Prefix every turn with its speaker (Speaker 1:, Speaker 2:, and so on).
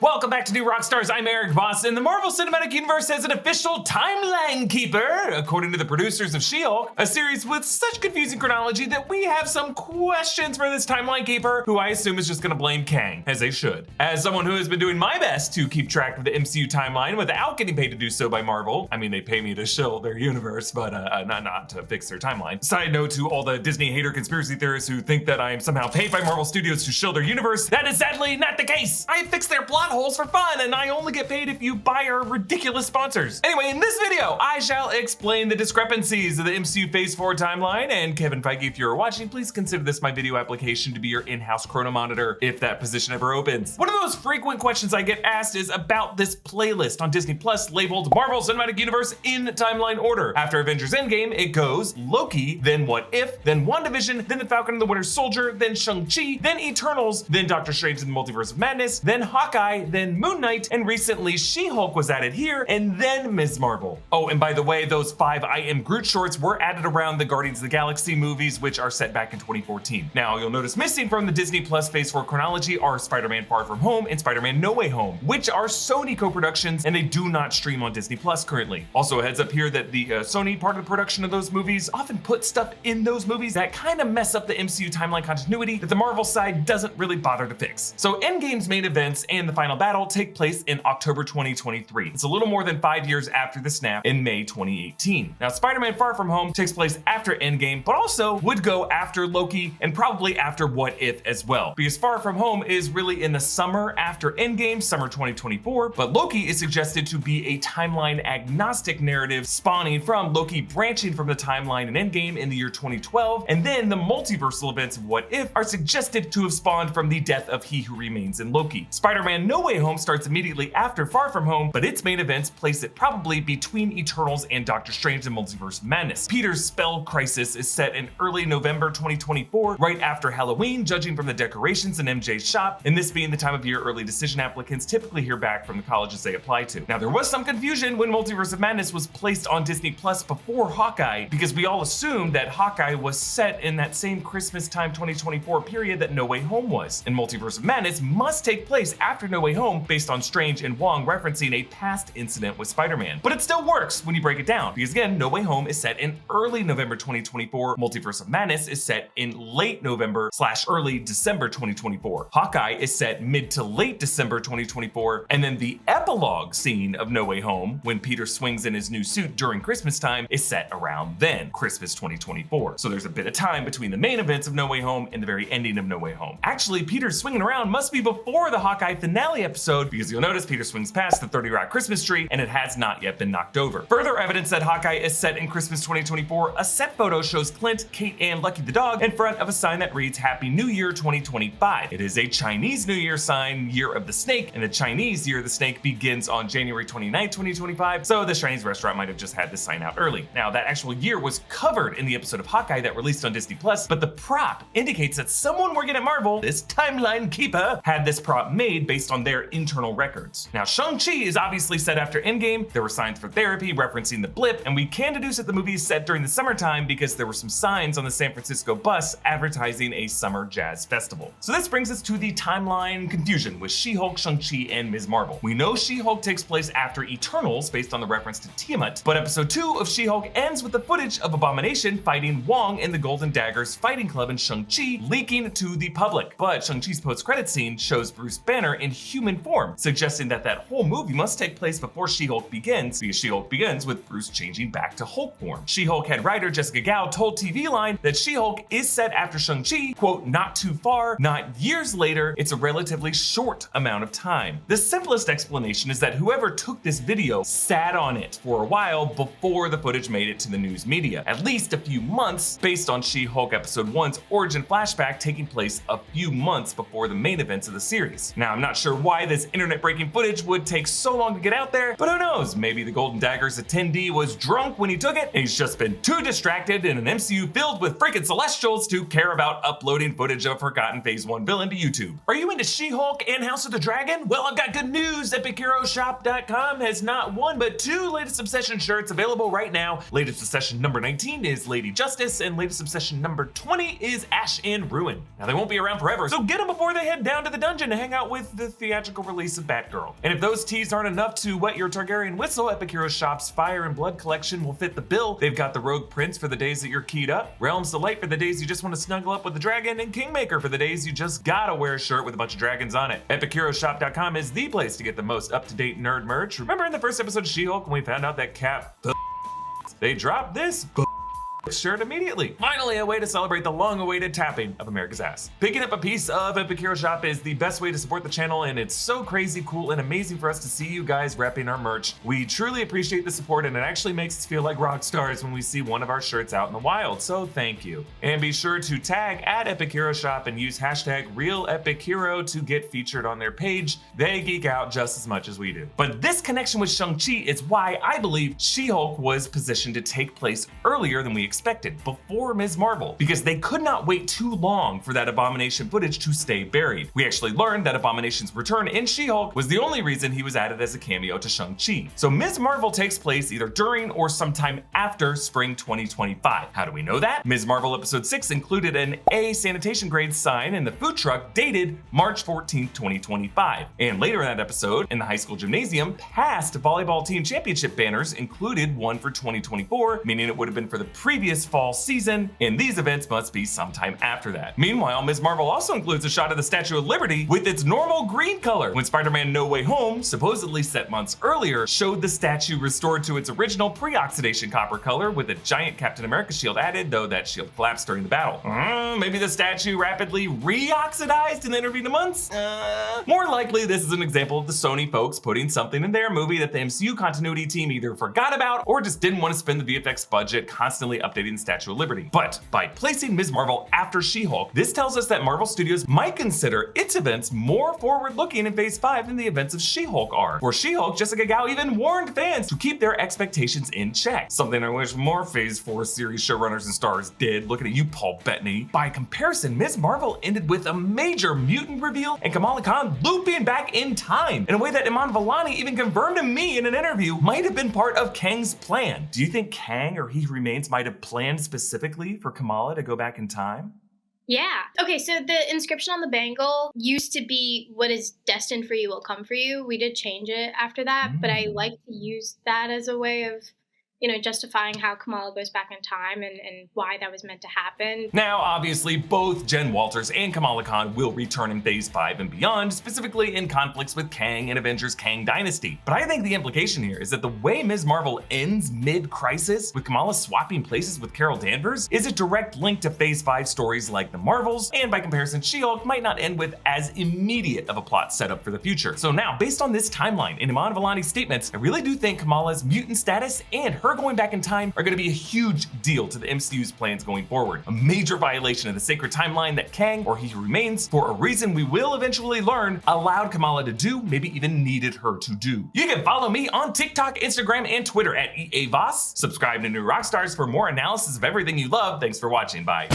Speaker 1: Welcome back to New Rockstars. I'm Eric Voss, and the Marvel Cinematic Universe has an official timeline keeper, according to the producers of She-Hulk, a series with such confusing chronology that we have some questions for this timeline keeper, who I assume is just gonna blame Kang, as they should. As someone who has been doing my best to keep track of the MCU timeline without getting paid to do so by Marvel, I mean, they pay me to shill their universe, but not to fix their timeline. Side note to all the Disney hater conspiracy theorists who think that I am somehow paid by Marvel Studios to shill their universe, that is sadly not the case. I fix their plot holes for fun, and I only get paid if you buy our ridiculous sponsors. Anyway, in this video, I shall explain the discrepancies of the MCU Phase 4 timeline, and Kevin Feige, if you're watching, please consider this my video application to be your in-house chrono monitor if that position ever opens. One of those frequent questions I get asked is about this playlist on Disney Plus labeled Marvel Cinematic Universe in timeline order. After Avengers Endgame, it goes Loki, then What If, then WandaVision, then The Falcon and the Winter Soldier, then Shang-Chi, then Eternals, then Doctor Strange in the Multiverse of Madness, then Hawkeye, then Moon Knight, and recently She-Hulk was added here, and then Ms. Marvel. Oh, and by the way, those 5 I Am Groot shorts were added around the Guardians of the Galaxy movies, which are set back in 2014. Now, you'll notice missing from the Disney Plus Phase 4 chronology are Spider-Man Far From Home and Spider-Man No Way Home, which are Sony co-productions, and they do not stream on Disney Plus currently. Also, a heads up here that the Sony part of the production of those movies often put stuff in those movies that kind of mess up the MCU timeline continuity that the Marvel side doesn't really bother to fix. So Endgame's main events and the final battle take place in October 2023. It's a little more than 5 years after the snap in May 2018. Now, Spider-Man Far From Home takes place after Endgame, but also would go after Loki and probably after What If as well, because Far From Home is really in the summer after Endgame, summer 2024, but Loki is suggested to be a timeline agnostic narrative spawning from Loki branching from the timeline in Endgame in the year 2012, and then the multiversal events of What If are suggested to have spawned from the death of He Who Remains in Loki. Spider-Man No Way Home starts immediately after Far From Home, but its main events place it probably between Eternals and Doctor Strange in Multiverse of Madness. Peter's spell crisis is set in early November 2024, right after Halloween, judging from the decorations in MJ's shop, and this being the time of year early decision applicants typically hear back from the colleges they apply to. Now, there was some confusion when Multiverse of Madness was placed on Disney Plus before Hawkeye, because we all assumed that Hawkeye was set in that same Christmas time 2024 period that No Way Home was, and Multiverse of Madness must take place after No Way Home based on Strange and Wong referencing a past incident with Spider-Man. But it still works when you break it down, because again, No Way Home is set in early November 2024, Multiverse of Madness is set in late November / early December 2024. Hawkeye is set mid to late December 2024, and then the epilogue scene of No Way Home, when Peter swings in his new suit during Christmas time, is set around then, Christmas 2024. So there's a bit of time between the main events of No Way Home and the very ending of No Way Home. Actually, Peter swinging around must be before the Hawkeye finale episode, because you'll notice Peter swings past the 30 Rock Christmas tree and it has not yet been knocked over. Further evidence that Hawkeye is set in Christmas 2024, a set photo shows Clint, Kate, and Lucky the dog in front of a sign that reads Happy New Year 2025. It is a Chinese New Year sign, Year of the Snake, and the Chinese Year of the Snake begins on January 29, 2025, so the Chinese restaurant might have just had this sign out early. Now, that actual year was covered in the episode of Hawkeye that released on Disney Plus, but the prop indicates that someone working at Marvel, this timeline keeper, had this prop made based on their internal records. Now, Shang-Chi is obviously set after Endgame. There were signs for therapy referencing the blip, and we can deduce that the movie is set during the summertime because there were some signs on the San Francisco bus advertising a summer jazz festival. So this brings us to the timeline confusion with She-Hulk, Shang-Chi, and Ms. Marvel. We know She-Hulk takes place after Eternals based on the reference to Tiamat, but episode 2 of She-Hulk ends with the footage of Abomination fighting Wong in the Golden Daggers Fighting Club and Shang-Chi leaking to the public. But Shang-Chi's post-credit scene shows Bruce Banner in human form, suggesting that that whole movie must take place before She-Hulk begins, because She-Hulk begins with Bruce changing back to Hulk form. She-Hulk head writer Jessica Gao told TV Line that She-Hulk is set after Shang-Chi, quote, not too far, not years later, it's a relatively short amount of time. The simplest explanation is that whoever took this video sat on it for a while before the footage made it to the news media, at least a few months, based on She-Hulk episode 1's origin flashback taking place a few months before the main events of the series. Now, I'm not sure why this internet-breaking footage would take so long to get out there, but who knows, maybe the Golden Daggers attendee was drunk when he took it, and he's just been too distracted in an MCU filled with freaking Celestials to care about uploading footage of forgotten Phase 1 villain to YouTube. Are you into She-Hulk and House of the Dragon? Well, I've got good news. EpicHeroShop.com has not one, but 2 Latest Obsession shirts available right now. Latest Obsession number 19 is Lady Justice, and Latest Obsession number 20 is Ash and Ruin. Now, they won't be around forever, so get them before they head down to the dungeon to hang out with the theatrical release of Batgirl. And if those teas aren't enough to wet your Targaryen whistle, Epic Hero Shop's Fire and Blood collection will fit the bill. They've got the Rogue Prince for the days that you're keyed up, Realms Delight for the days you just want to snuggle up with the dragon, and Kingmaker for the days you just gotta wear a shirt with a bunch of dragons on it. EpicHeroShop.com is the place to get the most up-to-date nerd merch. Remember in the first episode of She-Hulk when we found out that Cap they dropped this shirt immediately. Finally, a way to celebrate the long-awaited tapping of America's ass. Picking up a piece of Epic Hero Shop is the best way to support the channel, and it's so crazy cool and amazing for us to see you guys repping our merch. We truly appreciate the support, and it actually makes us feel like rock stars when we see one of our shirts out in the wild, so thank you. And be sure to tag at Epic Hero Shop and use hashtag RealEpicHero to get featured on their page. They geek out just as much as we do. But this connection with Shang-Chi is why I believe She-Hulk was positioned to take place earlier than we expected, before Ms. Marvel, because they could not wait too long for that Abomination footage to stay buried. We actually learned that Abomination's return in She-Hulk was the only reason he was added as a cameo to Shang-Chi. So Ms. Marvel takes place either during or sometime after spring 2025. How do we know that? Ms. Marvel episode 6 included an A sanitation grade sign in the food truck dated March 14th, 2025. And later in that episode, in the high school gymnasium, past volleyball team championship banners included one for 2024, meaning it would have been for the previous fall season, and these events must be sometime after that. Meanwhile, Ms. Marvel also includes a shot of the Statue of Liberty with its normal green color, when Spider-Man No Way Home, supposedly set months earlier, showed the statue restored to its original pre-oxidation copper color with a giant Captain America shield added, though that shield collapsed during the battle. Maybe the statue rapidly re-oxidized in the intervening months? More likely, this is an example of the Sony folks putting something in their movie that the MCU continuity team either forgot about or just didn't want to spend the VFX budget constantly updating the Statue of Liberty. But by placing Ms. Marvel after She-Hulk, this tells us that Marvel Studios might consider its events more forward-looking in Phase 5 than the events of She-Hulk are. For She-Hulk, Jessica Gao even warned fans to keep their expectations in check, something I wish more Phase 4 series showrunners and stars did. Looking at you, Paul Bettany. By comparison, Ms. Marvel ended with a major mutant reveal and Kamala Khan looping back in time in a way that Iman Vellani even confirmed to me in an interview might have been part of Kang's plan. Do you think Kang or He Who Remains might have planned specifically for Kamala to go back in time?
Speaker 2: Yeah. Okay, so the inscription on the bangle used to be "What is destined for you will come for you." We did change it after that, but I like to use that as a way of, you know, justifying how Kamala goes back in time and why that was meant to happen.
Speaker 1: Now, obviously, both Jen Walters and Kamala Khan will return in Phase 5 and beyond, specifically in conflicts with Kang and Avengers Kang Dynasty. But I think the implication here is that the way Ms. Marvel ends mid-crisis, with Kamala swapping places with Carol Danvers, is a direct link to Phase 5 stories like The Marvels, and by comparison, She-Hulk might not end with as immediate of a plot setup for the future. So now, based on this timeline and Iman Vellani's statements, I really do think Kamala's mutant status and her going back in time are going to be a huge deal to the MCU's plans going forward. A major violation of the sacred timeline that Kang, or He Who Remains, for a reason we will eventually learn, allowed Kamala to do, maybe even needed her to do. You can follow me on TikTok, Instagram, and Twitter at EA Voss. Subscribe to New Rockstars for more analysis of everything you love. Thanks for watching. Bye.